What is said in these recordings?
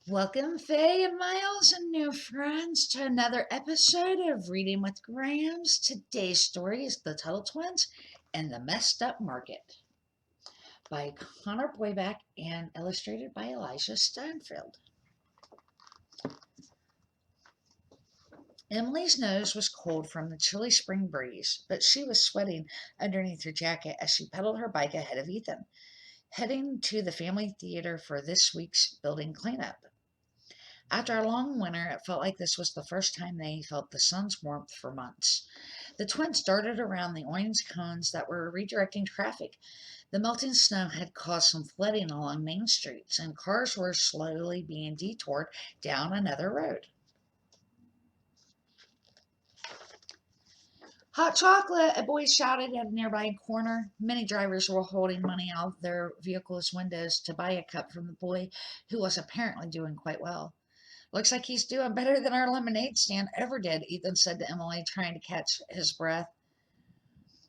Welcome, Fey and Miles and new friends, to another episode of Reading with Grams. Today's story is The Tuttle Twins and the Messed Up Market by Connor Boyack and illustrated by Elijah Stanfield. Emily's nose was cold from the chilly spring breeze, but she was sweating underneath her jacket as she pedaled her bike ahead of Ethan, heading to the family theater for this week's building cleanup. After a long winter, it felt like this was the first time they felt the sun's warmth for months. The twins darted around the orange cones that were redirecting traffic. The melting snow had caused some flooding along main streets, and cars were slowly being detoured down another road. Hot chocolate! A boy shouted at a nearby corner. Many drivers were holding money out of their vehicles' windows to buy a cup from the boy, who was apparently doing quite well. Looks like he's doing better than our lemonade stand ever did, Ethan said to Emily, trying to catch his breath.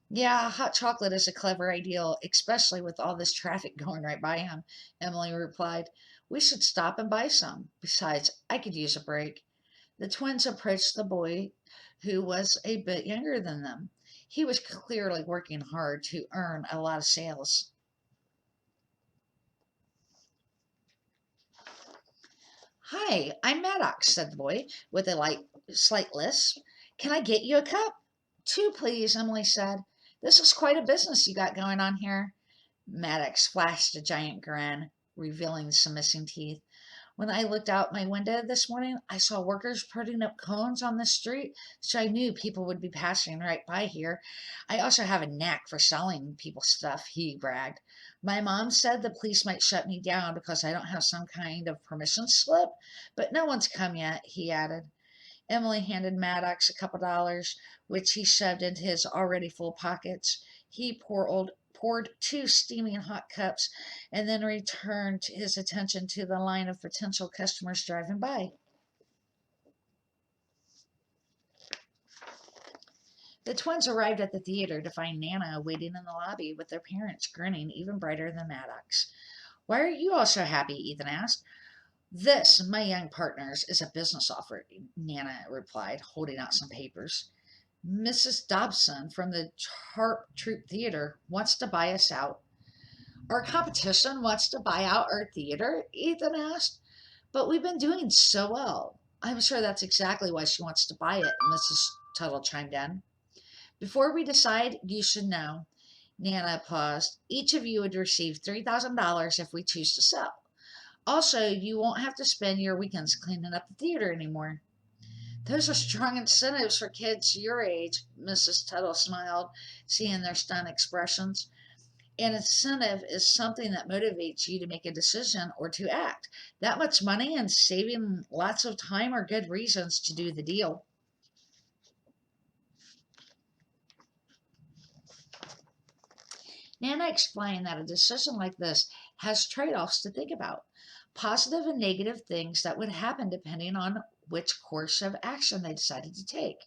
Yeah, hot chocolate is a clever idea, especially with all this traffic going right by him, Emily replied. We should stop and buy some. Besides, I could use a break. The twins approached the boy, who was a bit younger than them. He was clearly working hard to earn a lot of sales. Hi, I'm Maddox, said the boy, with a slight lisp. Can I get you a cup? Two, please, Emily said. This is quite a business you got going on here. Maddox flashed a giant grin, revealing some missing teeth. When I looked out my window this morning, I saw workers putting up cones on the street, so I knew people would be passing right by here. I also have a knack for selling people stuff, he bragged. My mom said the police might shut me down because I don't have some kind of permission slip, but no one's come yet, he added. Emily handed Maddox $2, which he shoved into his already full pockets. He poured two steaming hot cups and then returned his attention to the line of potential customers driving by. The twins arrived at the theater to find Nana waiting in the lobby with their parents grinning even brighter than Maddox. Why are you all so happy? Ethan asked. This, my young partners, is a business offer, Nana replied, holding out some papers. Mrs. Dobson from the Harp Troop Theater wants to buy us out. Our competition wants to buy out our theater? Ethan asked. But we've been doing so well. I'm sure that's exactly why she wants to buy it, Mrs. Tuttle chimed in. Before we decide, you should know. Nana paused. Each of you would receive $3,000 if we choose to sell. Also, you won't have to spend your weekends cleaning up the theater anymore. Those are strong incentives for kids your age, Mrs. Tuttle smiled, seeing their stunned expressions. An incentive is something that motivates you to make a decision or to act. That much money and saving lots of time are good reasons to do the deal. Nana explained that a decision like this has trade offs to think about, positive and negative things that would happen depending on which course of action they decided to take.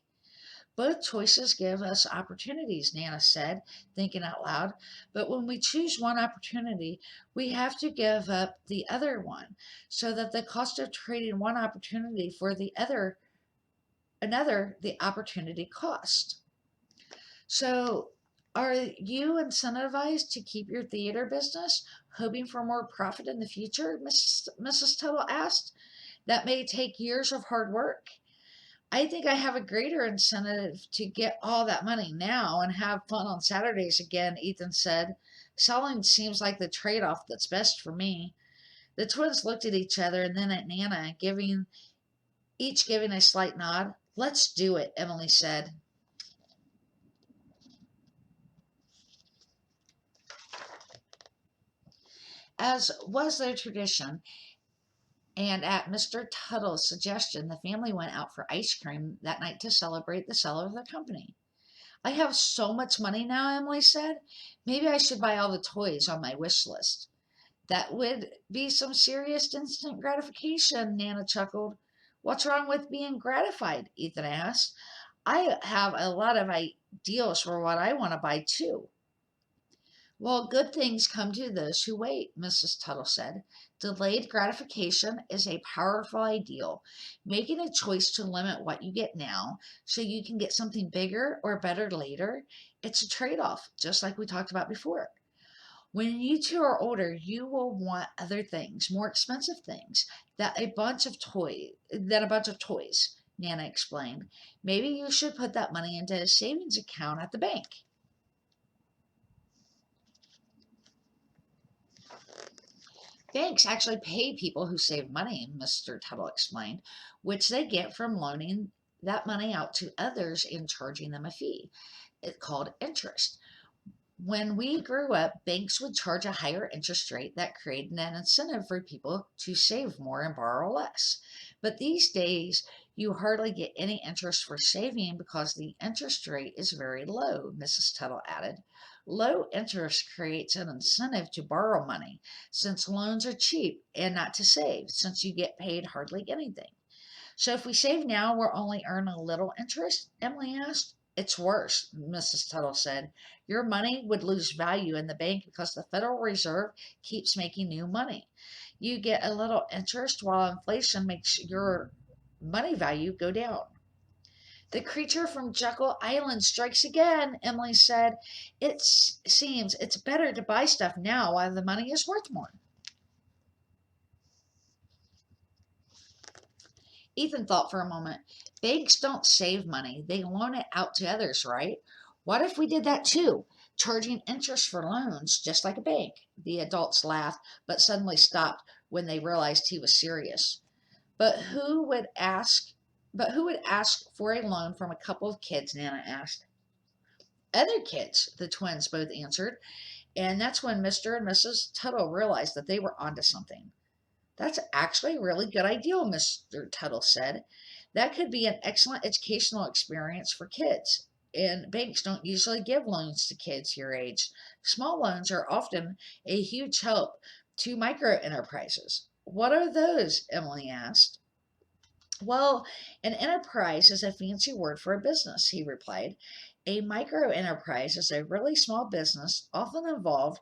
Both choices give us opportunities, Nana said, thinking out loud. But when we choose one opportunity, we have to give up the other one, so that the cost of trading one opportunity for the opportunity cost. So, are you incentivized to keep your theater business, hoping for more profit in the future? Mrs. Tuttle asked. That may take years of hard work. I think I have a greater incentive to get all that money now and have fun on Saturdays again, Ethan said. Selling seems like the trade off that's best for me. The twins looked at each other and then at Nana, each giving a slight nod. Let's do it, Emily said. As was their tradition, and at Mr. Tuttle's suggestion, the family went out for ice cream that night to celebrate the sale of their company. I have so much money now, Emily said. Maybe I should buy all the toys on my wish list. That would be some serious instant gratification, Nana chuckled. What's wrong with being gratified? Ethan asked. I have a lot of ideals for what I want to buy too. Well, good things come to those who wait, Mrs. Tuttle said. Delayed gratification is a powerful ideal. Making a choice to limit what you get now so you can get something bigger or better later, it's a trade off, just like we talked about before. When you two are older, you will want other things, more expensive things, than a bunch of toys, Nana explained. Maybe you should put that money into a savings account at the bank. Banks actually pay people who save money, Mr. Tuttle explained, which they get from loaning that money out to others and charging them a fee. It's called interest. When we grew up, banks would charge a higher interest rate that created an incentive for people to save more and borrow less. But these days, you hardly get any interest for saving because the interest rate is very low, Mrs. Tuttle added. Low interest creates an incentive to borrow money since loans are cheap and not to save since you get paid hardly anything. So if we save now, we'll only earn a little interest? Emily asked. It's worse, Mrs. Tuttle said. Your money would lose value in the bank because the Federal Reserve keeps making new money. You get a little interest while inflation makes your money value go down. The creature from Jekyll Island strikes again, Emily said. It seems it's better to buy stuff now while the money is worth more. Ethan thought for a moment. Banks don't save money, they loan it out to others, right? What if we did that too? Charging interest for loans, just like a bank. The adults laughed, but suddenly stopped when they realized he was serious. But who would ask for a loan from a couple of kids? Nana asked. Other kids, the twins both answered, and that's when Mr. and Mrs. Tuttle realized that they were onto something. That's actually a really good idea, Mr. Tuttle said. That could be an excellent educational experience for kids. And banks don't usually give loans to kids your age. Small loans are often a huge help to micro enterprises. What are those? Emily asked. Well, an enterprise is a fancy word for a business, he replied. A micro enterprise is a really small business, often involved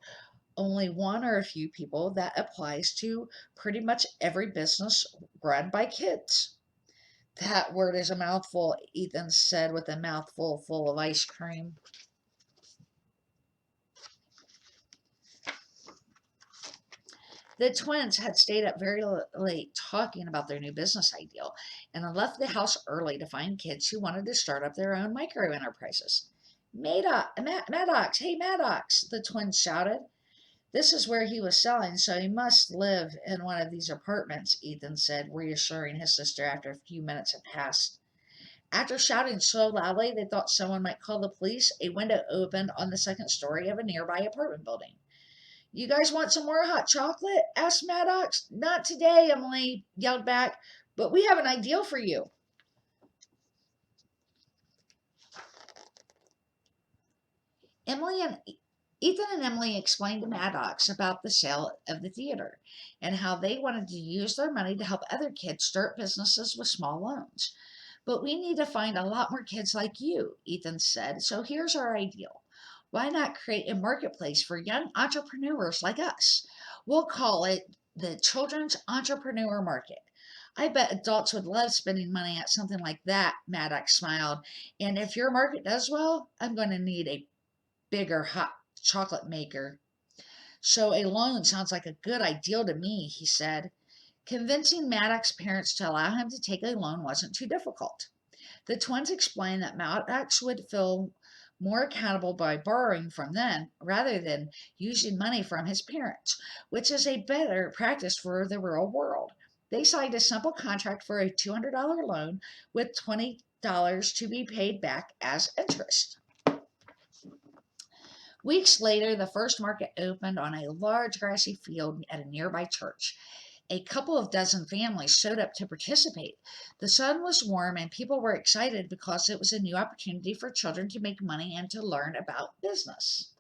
only one or a few people that applies to pretty much every business run by kids. That word is a mouthful, Ethan said with a mouthful full of ice cream. The twins had stayed up very late talking about their new business ideal and had left the house early to find kids who wanted to start up their own micro enterprises. Maddox, hey Maddox, the twins shouted. This is where he was selling, so he must live in one of these apartments, Ethan said, reassuring his sister after a few minutes had passed. After shouting so loudly they thought someone might call the police, a window opened on the second story of a nearby apartment building. You guys want some more hot chocolate? Asked Maddox. Not today, Emily yelled back, but we have an ideal for you. Emily and Ethan and Emily explained to Maddox about the sale of the theater and how they wanted to use their money to help other kids start businesses with small loans. But we need to find a lot more kids like you, Ethan said. So here's our ideal. Why not create a marketplace for young entrepreneurs like us? We'll call it the Children's Entrepreneur Market. I bet adults would love spending money at something like that, Maddox smiled. And if your market does well, I'm going to need a bigger hot chocolate maker. So a loan sounds like a good idea to me, he said. Convincing Maddox's parents to allow him to take a loan wasn't too difficult. The twins explained that Maddox would feel more accountable by borrowing from them rather than using money from his parents, which is a better practice for the real world. They signed a simple contract for a $200 loan with $20 to be paid back as interest. Weeks later, the first market opened on a large grassy field at a nearby church. A couple of dozen families showed up to participate. The sun was warm and people were excited because it was a new opportunity for children to make money and to learn about business.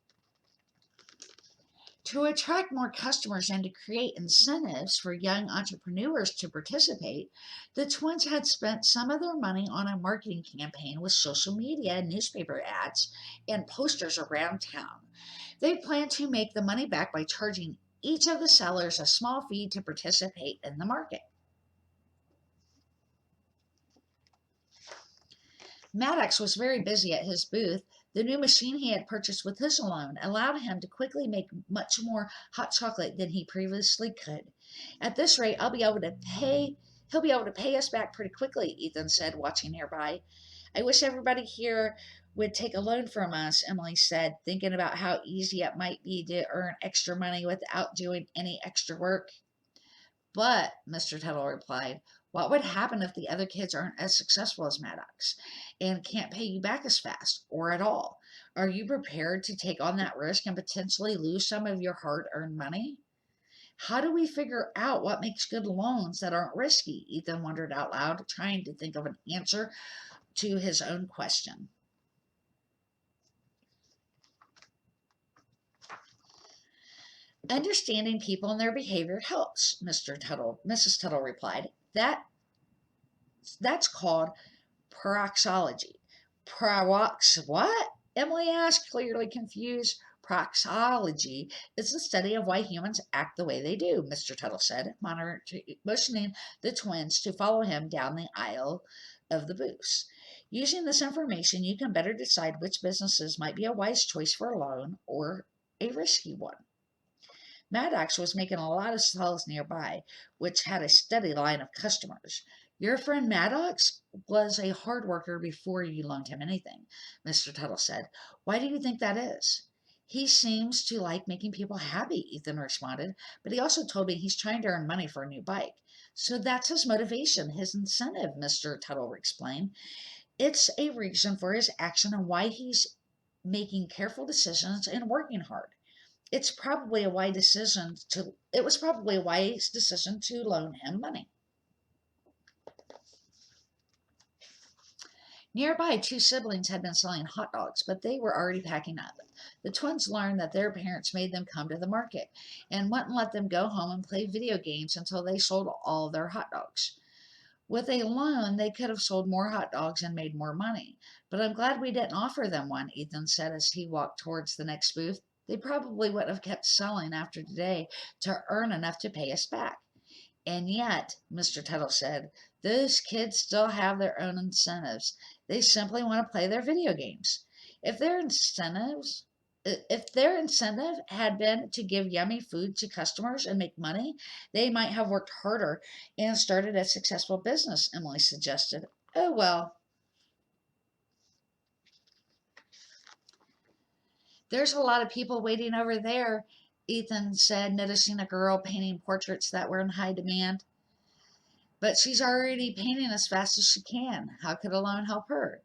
To attract more customers and to create incentives for young entrepreneurs to participate, the twins had spent some of their money on a marketing campaign with social media, newspaper ads, and posters around town. They planned to make the money back by charging each of the sellers a small fee to participate in the market. Maddox was very busy at his booth. The new machine he had purchased with his loan allowed him to quickly make much more hot chocolate than he previously could. At this rate, he'll be able to pay us back pretty quickly, Ethan said, watching nearby. I wish everybody here would take a loan from us, Emily said, thinking about how easy it might be to earn extra money without doing any extra work. But, Mr. Tuttle replied, what would happen if the other kids aren't as successful as Maddox and can't pay you back as fast or at all? Are you prepared to take on that risk and potentially lose some of your hard earned money? How do we figure out what makes good loans that aren't risky? Ethan wondered out loud, trying to think of an answer to his own question. Understanding people and their behavior helps, Mrs. Tuttle replied. That's called Proxology. What? Emily asked, clearly confused. Proxology is the study of why humans act the way they do, Mr. Tuttle said, motioning the twins to follow him down the aisle of the booths. Using this information, you can better decide which businesses might be a wise choice for a loan or a risky one. Maddox was making a lot of stalls nearby, which had a steady line of customers. Your friend Maddox was a hard worker before you loaned him anything, Mr. Tuttle said. Why do you think that is? He seems to like making people happy, Ethan responded, but he also told me he's trying to earn money for a new bike. So that's his motivation, his incentive, Mr. Tuttle explained. It's a reason for his action and why he's making careful decisions and working hard. It was probably a wise decision to loan him money. Nearby, two siblings had been selling hot dogs, but they were already packing up. The twins learned that their parents made them come to the market and wouldn't let them go home and play video games until they sold all their hot dogs. With a loan, they could have sold more hot dogs and made more money. But I'm glad we didn't offer them one, Ethan said as he walked towards the next booth. They probably would have kept selling after today to earn enough to pay us back. And yet, Mr. Tuttle said, those kids still have their own incentives. They simply want to play their video games. If their incentive had been to give yummy food to customers and make money, they might have worked harder and started a successful business, Emily suggested. Oh well. There's a lot of people waiting over there, Ethan said, noticing a girl painting portraits that were in high demand. But she's already painting as fast as she can. How could a loan help her?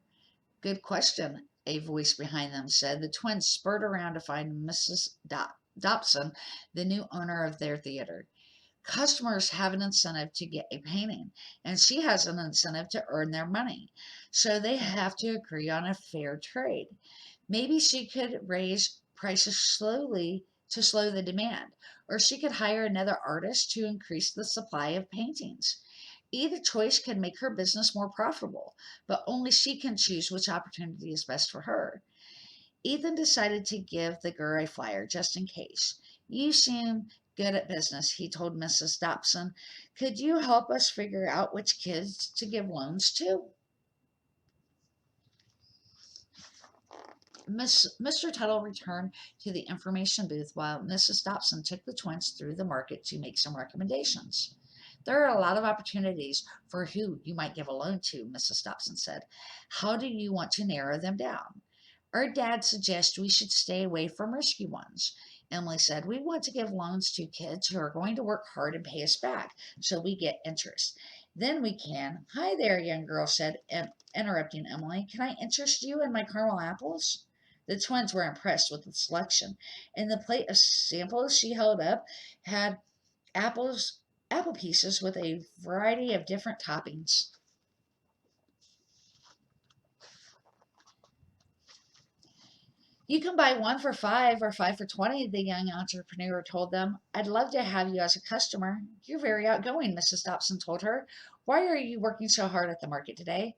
Good question, a voice behind them said. The twins spurred around to find Mrs. Dobson, the new owner of their theater. Customers have an incentive to get a painting, and she has an incentive to earn their money. So they have to agree on a fair trade. Maybe she could raise prices slowly to slow the demand, or she could hire another artist to increase the supply of paintings. Either choice can make her business more profitable, but only she can choose which opportunity is best for her. Ethan decided to give the girl a flyer just in case. You seem good at business, he told Mrs. Dobson. Could you help us figure out which kids to give loans to? Mr. Tuttle returned to the information booth while Mrs. Dobson took the twins through the market to make some recommendations. There are a lot of opportunities for who you might give a loan to, Mrs. Dobson said. How do you want to narrow them down? Our dad suggests we should stay away from risky ones. Emily said, we want to give loans to kids who are going to work hard and pay us back so we get interest. Then we can. Hi there, young girl said, interrupting Emily. Can I interest you in my caramel apples? The twins were impressed with the selection, and the plate of samples she held up had apple pieces with a variety of different toppings. You can buy one for $5 or 5 for $20, the young entrepreneur told them. I'd love to have you as a customer. You're very outgoing, Mrs. Dobson told her. Why are you working so hard at the market today?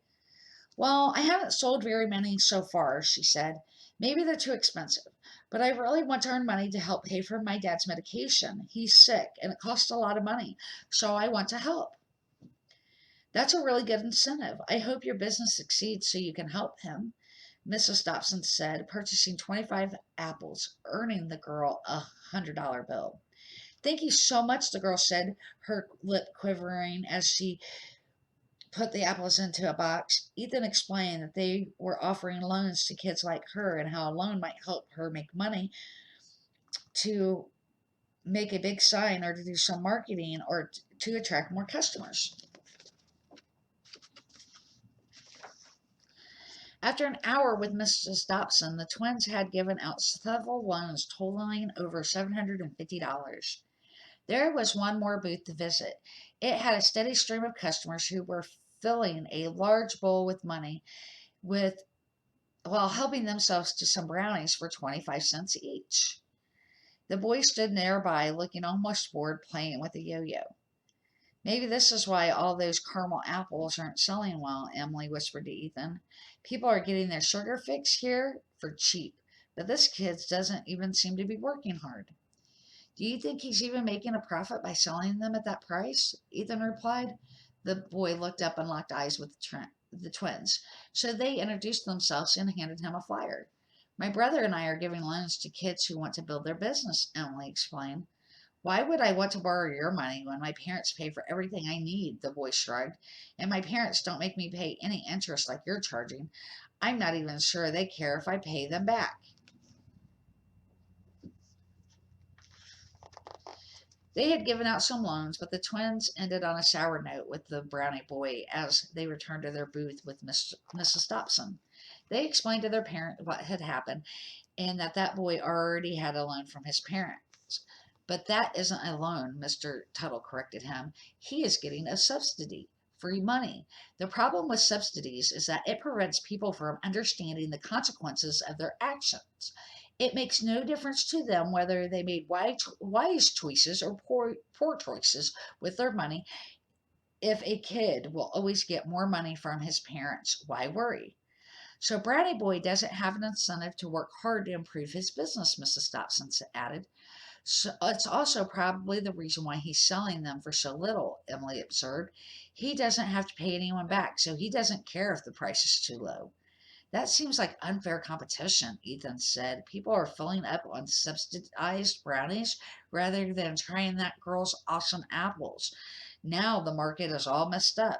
Well, I haven't sold very many so far, she said. Maybe they're too expensive, but I really want to earn money to help pay for my dad's medication. He's sick and it costs a lot of money, so I want to help. That's a really good incentive. I hope your business succeeds so you can help him, Mrs. Dobson said, purchasing 25 apples, earning the girl $100 bill. Thank you so much, the girl said, her lip quivering as she put the apples into a box. Ethan explained that they were offering loans to kids like her and how a loan might help her make money to make a big sign or to do some marketing or to attract more customers. After an hour with Mrs. Dobson, the twins had given out several loans totaling over $750. There was one more booth to visit. It had a steady stream of customers who were filling a large bowl with money with while helping themselves to some brownies for 25 cents each. The boy stood nearby, looking almost bored, playing with a yo-yo. Maybe this is why all those caramel apples aren't selling well, Emily whispered to Ethan. People are getting their sugar fix here for cheap, but this kid doesn't even seem to be working hard. Do you think he's even making a profit by selling them at that price? Ethan replied. The boy looked up and locked eyes with the twins, so they introduced themselves and handed him a flyer. My brother and I are giving loans to kids who want to build their business, Emily explained. Why would I want to borrow your money when my parents pay for everything I need? The boy shrugged. And my parents don't make me pay any interest like you're charging. I'm not even sure they care if I pay them back. They had given out some loans, but the twins ended on a sour note with the brownie boy as they returned to their booth with Mrs. Dobson. They explained to their parent what had happened and that boy already had a loan from his parents. But that isn't a loan, Mr. Tuttle corrected him. He is getting a subsidy, free money. The problem with subsidies is that it prevents people from understanding the consequences of their actions. It makes no difference to them whether they made wise choices or poor choices with their money. If a kid will always get more money from his parents, why worry? So Brownie Boy doesn't have an incentive to work hard to improve his business, Mrs. Dobson added. So it's also probably the reason why he's selling them for so little, Emily observed. He doesn't have to pay anyone back, so he doesn't care if the price is too low. That seems like unfair competition, Ethan said. People are filling up on subsidized brownies rather than trying that girl's awesome apples. Now the market is all messed up.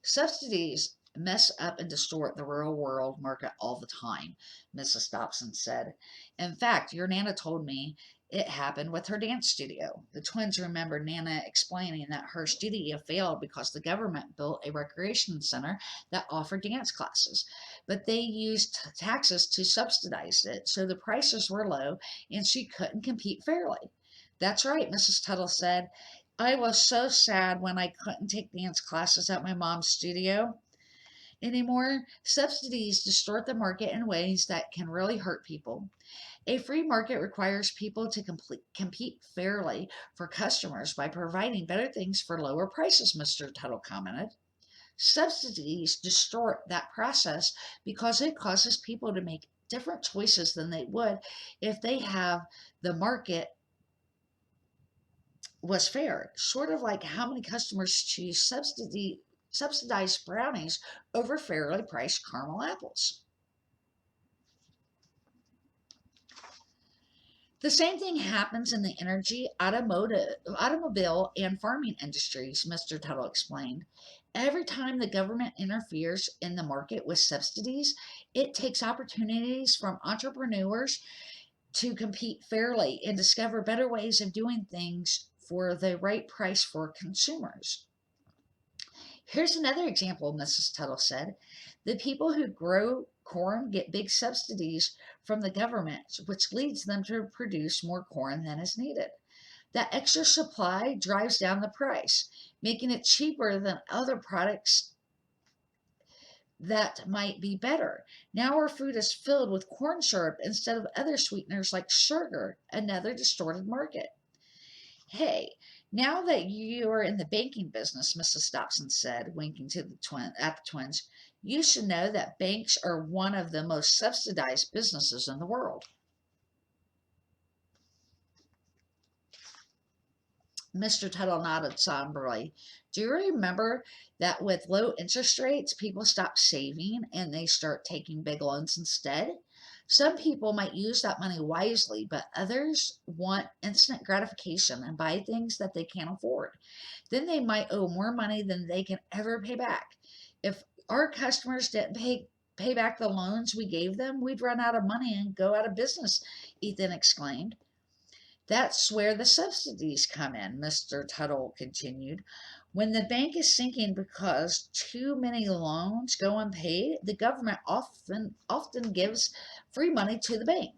Subsidies mess up and distort the real world market all the time, Mrs. Dobson said. In fact, your Nana told me it happened with her dance studio. The twins remembered Nana explaining that her studio failed because the government built a recreation center that offered dance classes, but they used taxes to subsidize it, so the prices were low and she couldn't compete fairly. That's right, Mrs. Tuttle said. I was so sad when I couldn't take dance classes at my mom's studio anymore. Subsidies distort the market in ways that can really hurt people. A free market requires people to compete fairly for customers by providing better things for lower prices, Mr. Tuttle commented. Subsidies distort that process because it causes people to make different choices than they would if they have the market was fair, sort of like how many customers choose subsidized brownies over fairly priced caramel apples. The same thing happens in the energy, automobile, and farming industries, Mr. Tuttle explained. Every time the government interferes in the market with subsidies, it takes opportunities from entrepreneurs to compete fairly and discover better ways of doing things for the right price for consumers. Here's another example, Mrs. Tuttle said. The people who grow corn get big subsidies from the government, which leads them to produce more corn than is needed. That extra supply drives down the price, making it cheaper than other products that might be better. Now our food is filled with corn syrup instead of other sweeteners like sugar, another distorted market. Hey, Now that you are in the banking business, Mrs. Dobson said, winking to at the twins, you should know that banks are one of the most subsidized businesses in the world. Mr. Tuttle nodded somberly. Do you remember that with low interest rates, people stop saving and they start taking big loans instead? Some people might use that money wisely, but others want instant gratification and buy things that they can't afford. Then they might owe more money than they can ever pay back. If our customers didn't pay back the loans we gave them, we'd run out of money and go out of business, Ethan exclaimed. That's where the subsidies come in, Mr. Tuttle continued. When the bank is sinking because too many loans go unpaid, the government often gives free money to the bank.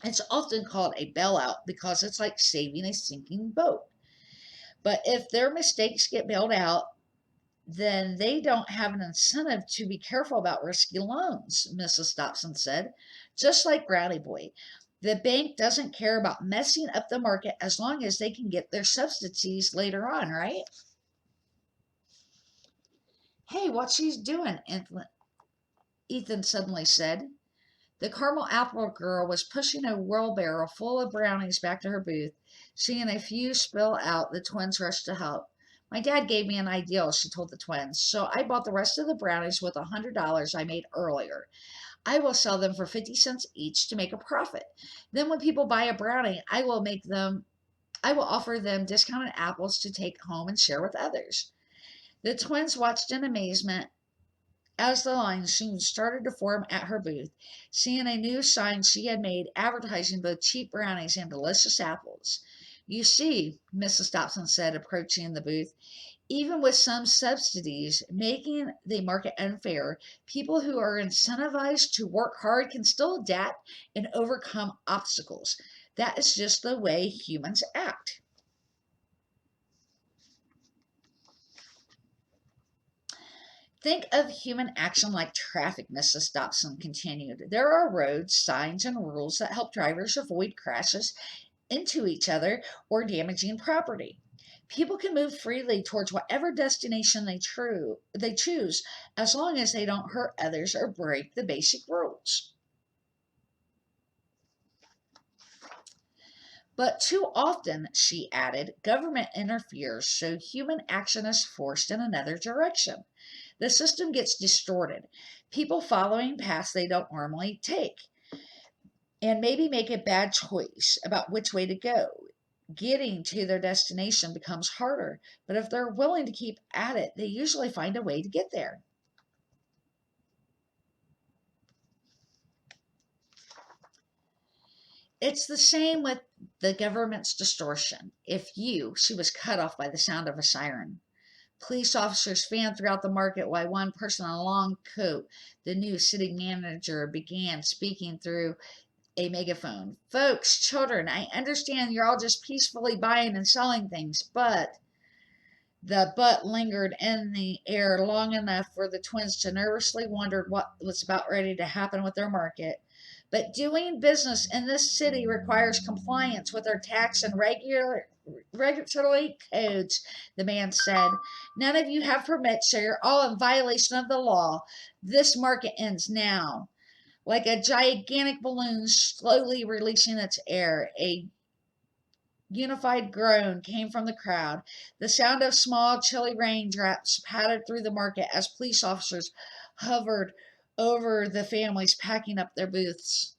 It's often called a bailout because it's like saving a sinking boat. But if their mistakes get bailed out, then they don't have an incentive to be careful about risky loans, Mrs. Dobson said. Just like Brownie Boy, the bank doesn't care about messing up the market as long as they can get their subsidies later on, right? Hey, what she's doing, Ethan suddenly said. The caramel apple girl was pushing a wheelbarrow full of brownies back to her booth. Seeing a few spill out, the twins rushed to help. My dad gave me an idea, she told the twins, so I bought the rest of the brownies with $100 I made earlier. I will sell them for 50 cents each to make a profit. Then when people buy a brownie, I will offer them discounted apples to take home and share with others. The twins watched in amazement as the line soon started to form at her booth, seeing a new sign she had made advertising both cheap brownies and delicious apples. You see, Mrs. Dobson said, approaching the booth, even with some subsidies making the market unfair, people who are incentivized to work hard can still adapt and overcome obstacles. That is just the way humans act. Think of human action like traffic, Mrs. Dobson continued. There are roads, signs, and rules that help drivers avoid crashes into each other or damaging property. People can move freely towards whatever destination they choose as long as they don't hurt others or break the basic rules. But too often, she added, government interferes so human action is forced in another direction. The system gets distorted, people following paths they don't normally take, and maybe make a bad choice about which way to go. Getting to their destination becomes harder, but if they're willing to keep at it, they usually find a way to get there. It's the same with the government's distortion. She was cut off by the sound of a siren. Police officers fanned throughout the market while one person in a long coat, the new city manager, began speaking through a megaphone. Folks, children, I understand you're all just peacefully buying and selling things, but the but lingered in the air long enough for the twins to nervously wonder what was about ready to happen with their market. But doing business in this city requires compliance with our tax and regulatory codes, the man said. None of you have permits, so you're all in violation of the law. This market ends now. Like a gigantic balloon slowly releasing its air, a unified groan came from the crowd. The sound of small, chilly raindrops pattered through the market as police officers hovered over the families packing up their booths.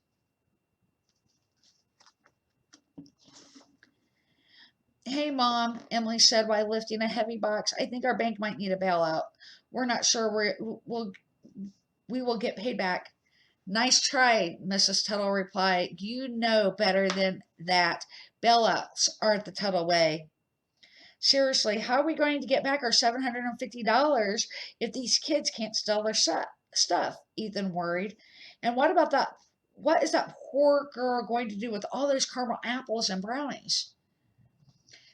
Hey, Mom, Emily said while lifting a heavy box. I think our bank might need a bailout. We're not sure we will get paid back. Nice try, Mrs. Tuttle replied. You know better than that. Bailouts aren't the Tuttle way. Seriously, how are we going to get back our $750 if these kids can't sell their stuff? Ethan worried. And what about that? What is that poor girl going to do with all those caramel apples and brownies?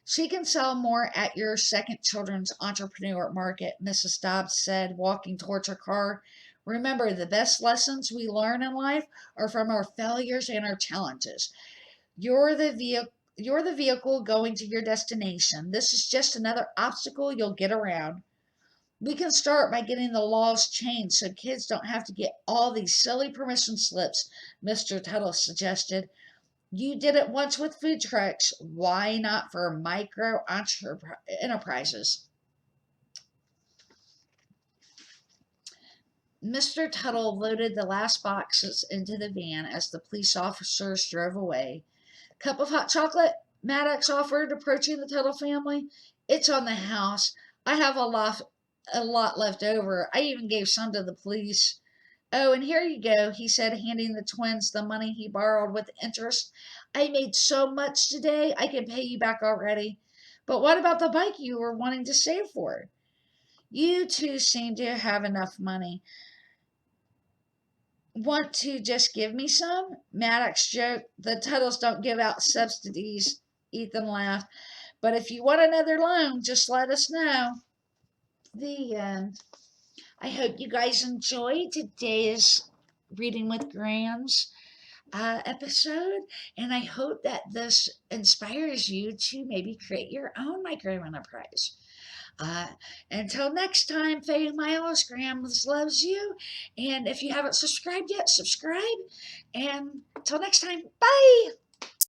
She can sell more at your second children's entrepreneur market, Mrs. Dobbs said, walking towards her car. Remember, the best lessons we learn in life are from our failures and our challenges. You're the vehicle. You're the vehicle going to your destination. This is just another obstacle you'll get around. We can start by getting the laws changed so kids don't have to get all these silly permission slips, Mr. Tuttle suggested. You did it once with food trucks. Why not for micro enterprises? Mr. Tuttle loaded the last boxes into the van as the police officers drove away. Cup of hot chocolate? Maddox offered, approaching the Tuttle family. It's on the house. I have a lot left over. I even gave some to the police. Oh, and here you go, he said, handing the twins the money he borrowed with interest. I made so much today, I can pay you back already. But what about the bike you were wanting to save for? You two seem to have enough money. Want to just give me some? Maddox joked. The Tuttles don't give out subsidies, Ethan laughed. But if you want another loan, just let us know. The end. I hope you guys enjoyed today's Reading with Grams episode, and I hope that this inspires you to maybe create your own micro enterprise. Uh, until next time, Fey and Miles Gram loves you, and if you haven't subscribed yet, subscribe. And until next time, bye.